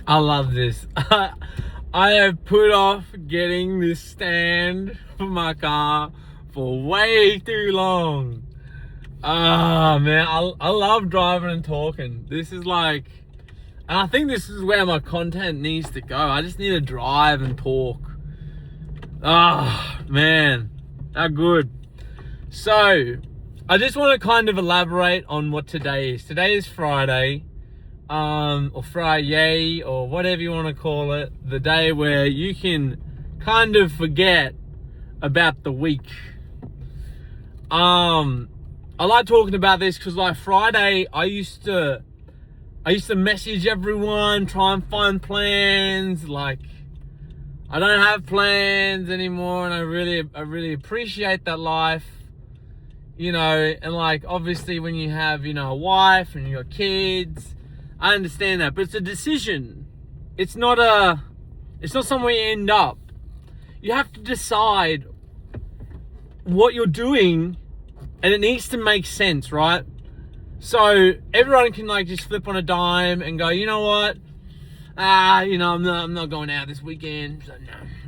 I love this. I have put off getting this stand for my car for way too long. Ah, man, I love driving and talking. This is like, and I think this is where my content needs to go. I just need to drive and talk. Ah, man, how good. So, I just want to kind of elaborate on what today is. Today is Friday. Or Friday, or whatever you want to call it, the day where you can kind of forget about the week. I like talking about this because like Friday, I used to message everyone, try and find plans. Like, I don't have plans anymore, and I really appreciate that life. You know, and like obviously when you have, you know, a wife and you got kids, I understand that, but it's a decision. It's not somewhere you end up. You have to decide what you're doing, and it needs to make sense, right? So everyone can like just flip on a dime and go, you know what? You know, I'm not going out this weekend. So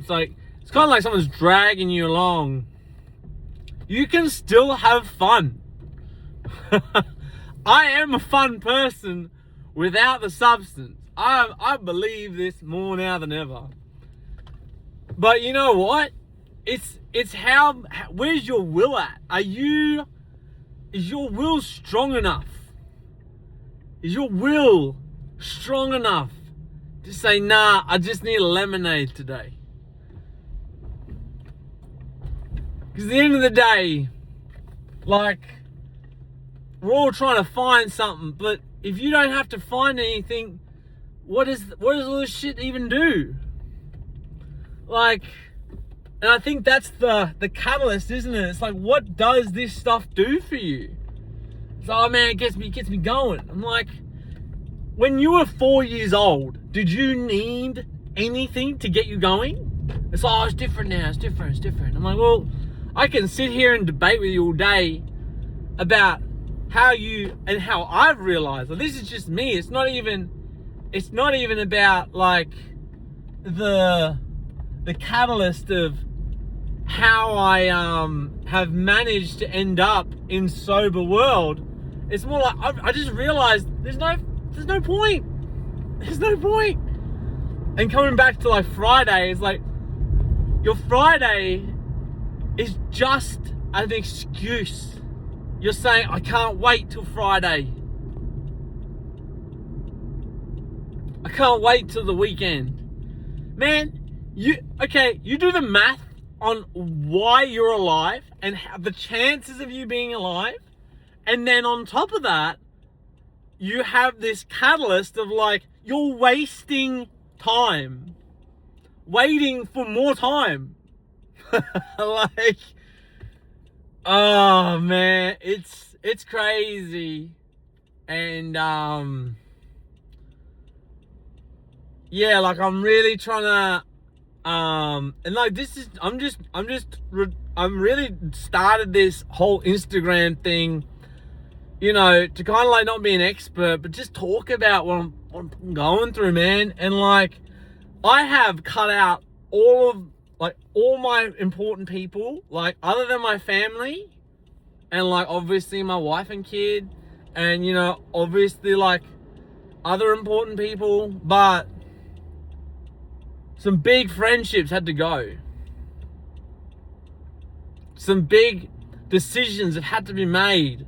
no. It's kind of like someone's dragging you along. You can still have fun. I am a fun person without the substance. I believe this more now than ever. But you know what? It's how where's your will at? Is your will strong enough? Is your will strong enough to say, nah, I just need a lemonade today? Because at the end of the day, like, we're all trying to find something, but if you don't have to find anything, what does all this shit even do? Like, and I think that's the catalyst, isn't it? It's like, what does this stuff do for you? It's like, oh man, it gets me going. I'm like, when you were 4 years old, did you need anything to get you going? It's like, oh, it's different now, it's different. I'm like, well, I can sit here and debate with you all day about how I've realized, well, this is just me. It's not even about like the catalyst of how I have managed to end up in sober world. It's more like I just realized there's no point. And coming back to like Friday, it's like your Friday is just an excuse. You're saying, I can't wait till Friday. I can't wait till the weekend. Man, you do the math on why you're alive and the chances of you being alive. And then on top of that, you have this catalyst of like, you're wasting time. Waiting for more time. Like, oh man, it's crazy. And yeah, like I'm really trying to and like this is I'm really started this whole Instagram thing, you know, to kind of like not be an expert, but just talk about what I'm going through, man. And like, I have cut out all my important people, like other than my family, and like obviously my wife and kid, and you know, obviously like other important people, but some big friendships had to go. Some big decisions that had to be made.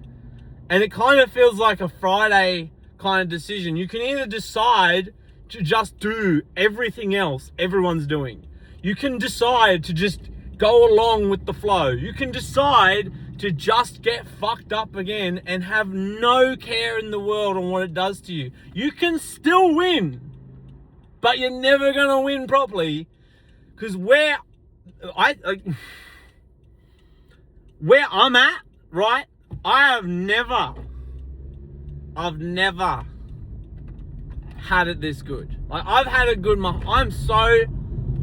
And it kind of feels like a Friday kind of decision. You can either decide to just do everything else everyone's doing. You can decide to just go along with the flow. You can decide to just get fucked up again and have no care in the world on what it does to you. You can still win, but you're never gonna win properly, because where I'm at, right? I've never had it this good. Like, I've had a good month. I'm so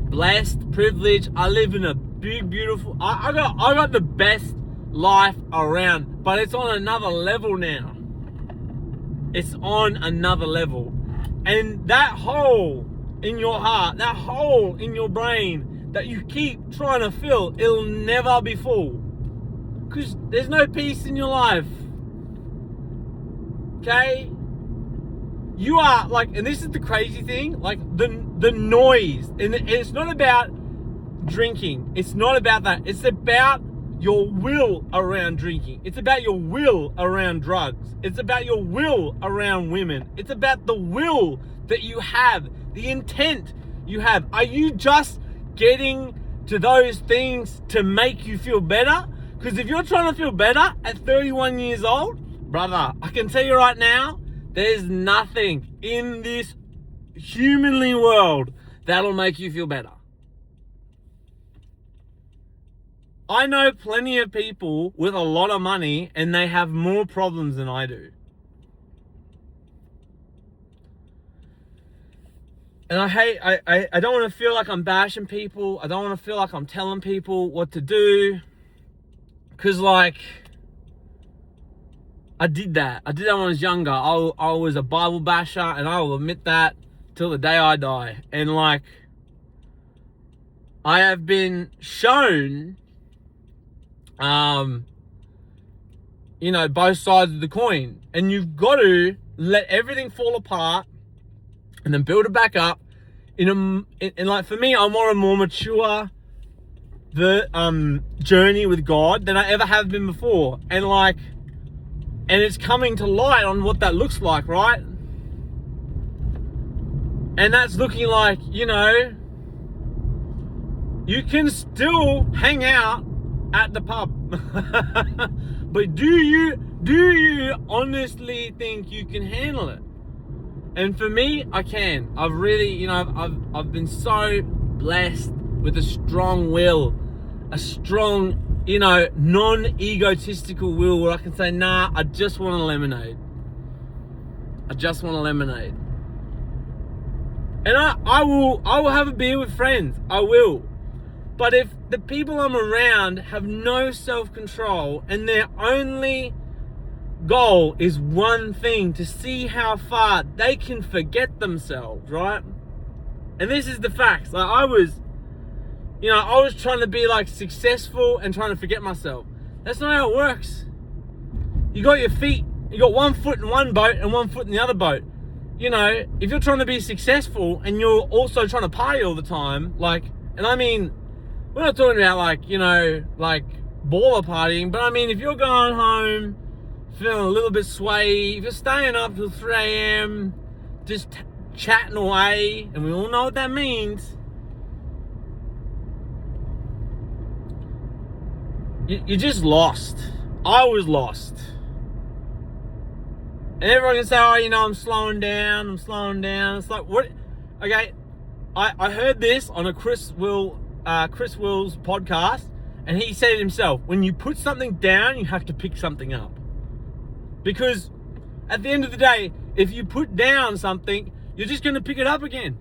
blessed, privileged. I live in a big, beautiful. I got the best life around, but it's on another level now. It's on another level, And that hole in your heart, that hole in your brain that you keep trying to fill, it'll never be full. Because there's no peace in your life. Okay? You are like, and this is the crazy thing, like the noise. And it's not about drinking. It's not about that. It's about your will around drinking. It's about your will around drugs. It's about your will around women. It's about the will that you have, the intent you have. Are you just getting to those things to make you feel better? Because if you're trying to feel better at 31 years old, brother, I can tell you right now, there's nothing in this humanly world that'll make you feel better. I know plenty of people with a lot of money and they have more problems than I do. And I don't want to feel like I'm bashing people. I don't want to feel like I'm telling people what to do. Because like, I did that when I was younger. I was a Bible basher, and I will admit that till the day I die. And like, I have been shown, you know, both sides of the coin. And you've got to let everything fall apart and then build it back up. And like, for me, I'm on a more mature journey with God than I ever have been before. And like, and it's coming to light on what that looks like, right? And that's looking like, you know, you can still hang out at the pub. But do you honestly think you can handle it? And for me, I can. I've really, you know, I've been so blessed with a strong will, a strong, you know, non-egotistical will where I can say, nah, I just want a lemonade. I just want a lemonade. And I will have a beer with friends. I will. But if the people I'm around have no self-control and their only goal is one thing, to see how far they can forget themselves, right? And this is the facts. Like, I was trying to be like successful and trying to forget myself. That's not how it works. You got one foot in one boat and one foot in the other boat. You know, if you're trying to be successful and you're also trying to party all the time, like, and I mean, we're not talking about like, you know, like baller partying, but I mean, if you're going home feeling a little bit sway, if you're staying up till 3 a.m. just chatting away, and we all know what that means, you're just lost. I was lost. And everyone can say, oh, you know, I'm slowing down. It's like, what? Okay, I heard this on a Chris Wills podcast, and he said it himself, when you put something down, you have to pick something up. Because at the end of the day, if you put down something, you're just going to pick it up again.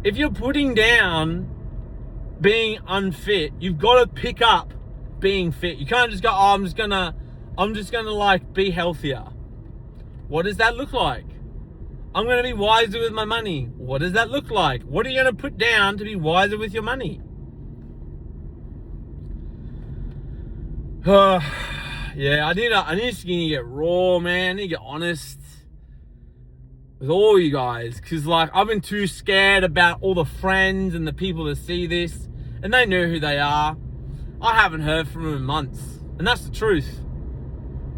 If you're putting down being unfit, you've got to pick up being fit. You can't just go, oh, I'm just gonna like be healthier. What does that look like? I'm gonna be wiser with my money. What does that look like? What are you gonna put down to be wiser with your money? Yeah, I need to get raw, man. I need to get honest with all you guys, because like, I've been too scared about all the friends and the people that see this, and they know who they are. I haven't heard from them in months, and that's the truth.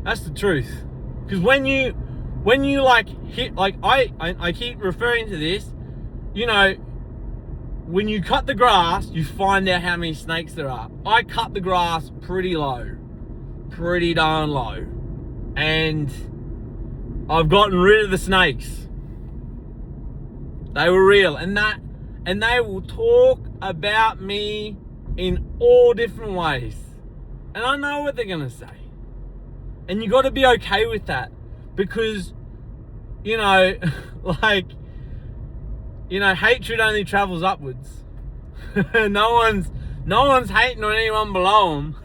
That's the truth. Because when you like hit, like I keep referring to this, you know, when you cut the grass, you find out how many snakes there are. I cut the grass pretty low, pretty darn low, and I've gotten rid of the snakes. They were real, and they will talk about me in all different ways, and I know what they're gonna say, and you got to be okay with that, because, you know, like, you know, hatred only travels upwards. no one's hating on anyone below them.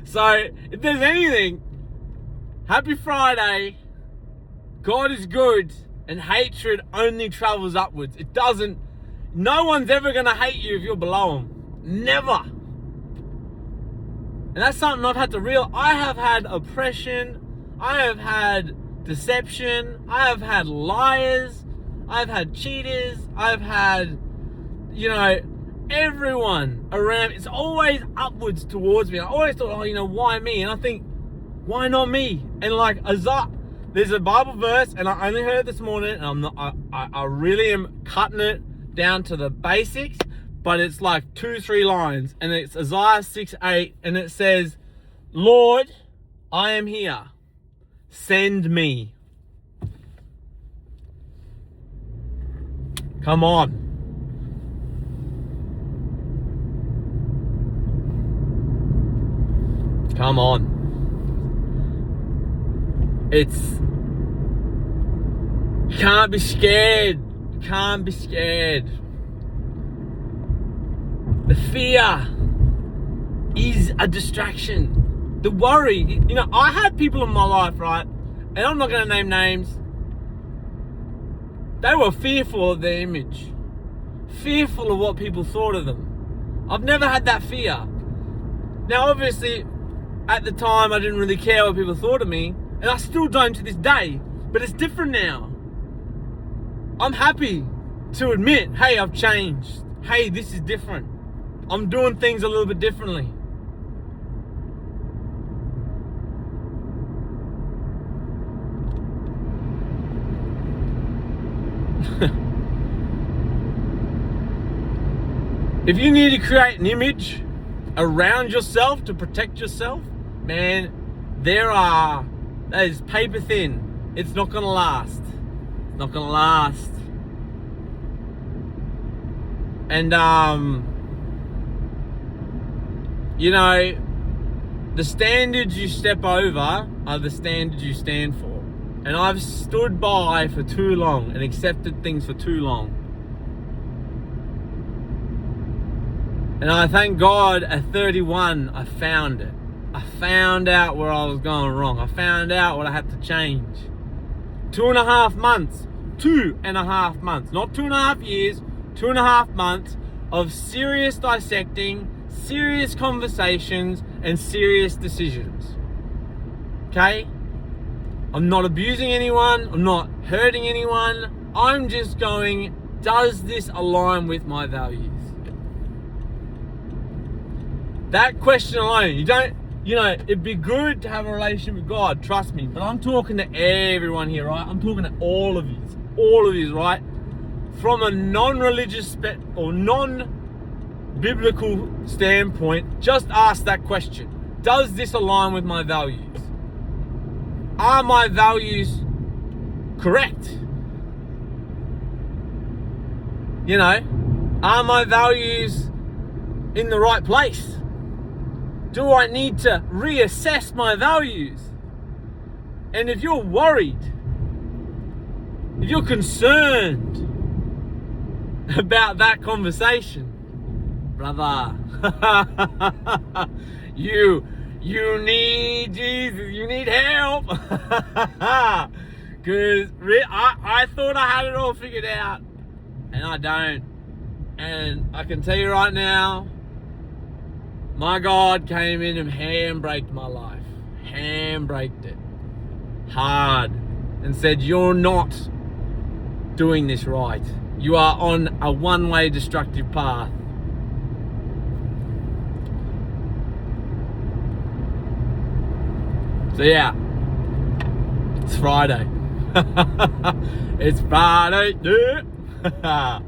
So if there's anything Happy Friday. God is good, and hatred only travels upwards. It doesn't. No one's ever going to hate you if you're below them. Never. And that's something I've had to realize. I have had oppression. I have had deception. I have had liars. I've had cheaters. I've had, everyone around. It's always upwards towards me. I always thought, why me? And I think, why not me? And like Isaiah, there's a Bible verse, and I only heard it this morning, and I'm not. I really am cutting it down to the basics, but it's like 2-3 lines, and it's Isaiah 6:8, and it says, "Lord, I am here. Send me." Come on. Come on. You can't be scared. You can't be scared. The fear is a distraction. The worry, I had people in my life, right? And I'm not going to name names. They were fearful of their image. Fearful of what people thought of them. I've never had that fear. Now, obviously, at the time, I didn't really care what people thought of me. And I still don't to this day. But it's different now. I'm happy to admit, hey, I've changed. Hey, this is different. I'm doing things a little bit differently. If you need to create an image around yourself to protect yourself, man, that is paper thin. It's not gonna last. It's not gonna last. And the standards you step over are the standards you stand for. And I've stood by for too long and accepted things for too long. And I thank God at 31, I found it. I found out where I was going wrong. I found out what I had to change. 2.5 months. 2.5 months. Not 2.5 years. 2.5 months of serious dissecting, serious conversations, and serious decisions. Okay? I'm not abusing anyone. I'm not hurting anyone. I'm just going, does this align with my values? That question alone, it'd be good to have a relationship with God, trust me, but I'm talking to everyone here, right? I'm talking to all of you, right? From a non-religious or non-biblical standpoint, just ask that question. Does this align with my values? Are my values correct? Are my values in the right place? Do I need to reassess my values? And if you're worried, if you're concerned about that conversation, brother, you need Jesus, you need help. Because I thought I had it all figured out, and I don't. And I can tell you right now, my God came in and handbraked my life. Handbraked it. Hard. And said, you're not doing this right. You are on a one-way destructive path. So yeah, it's Friday. It's Friday, yeah.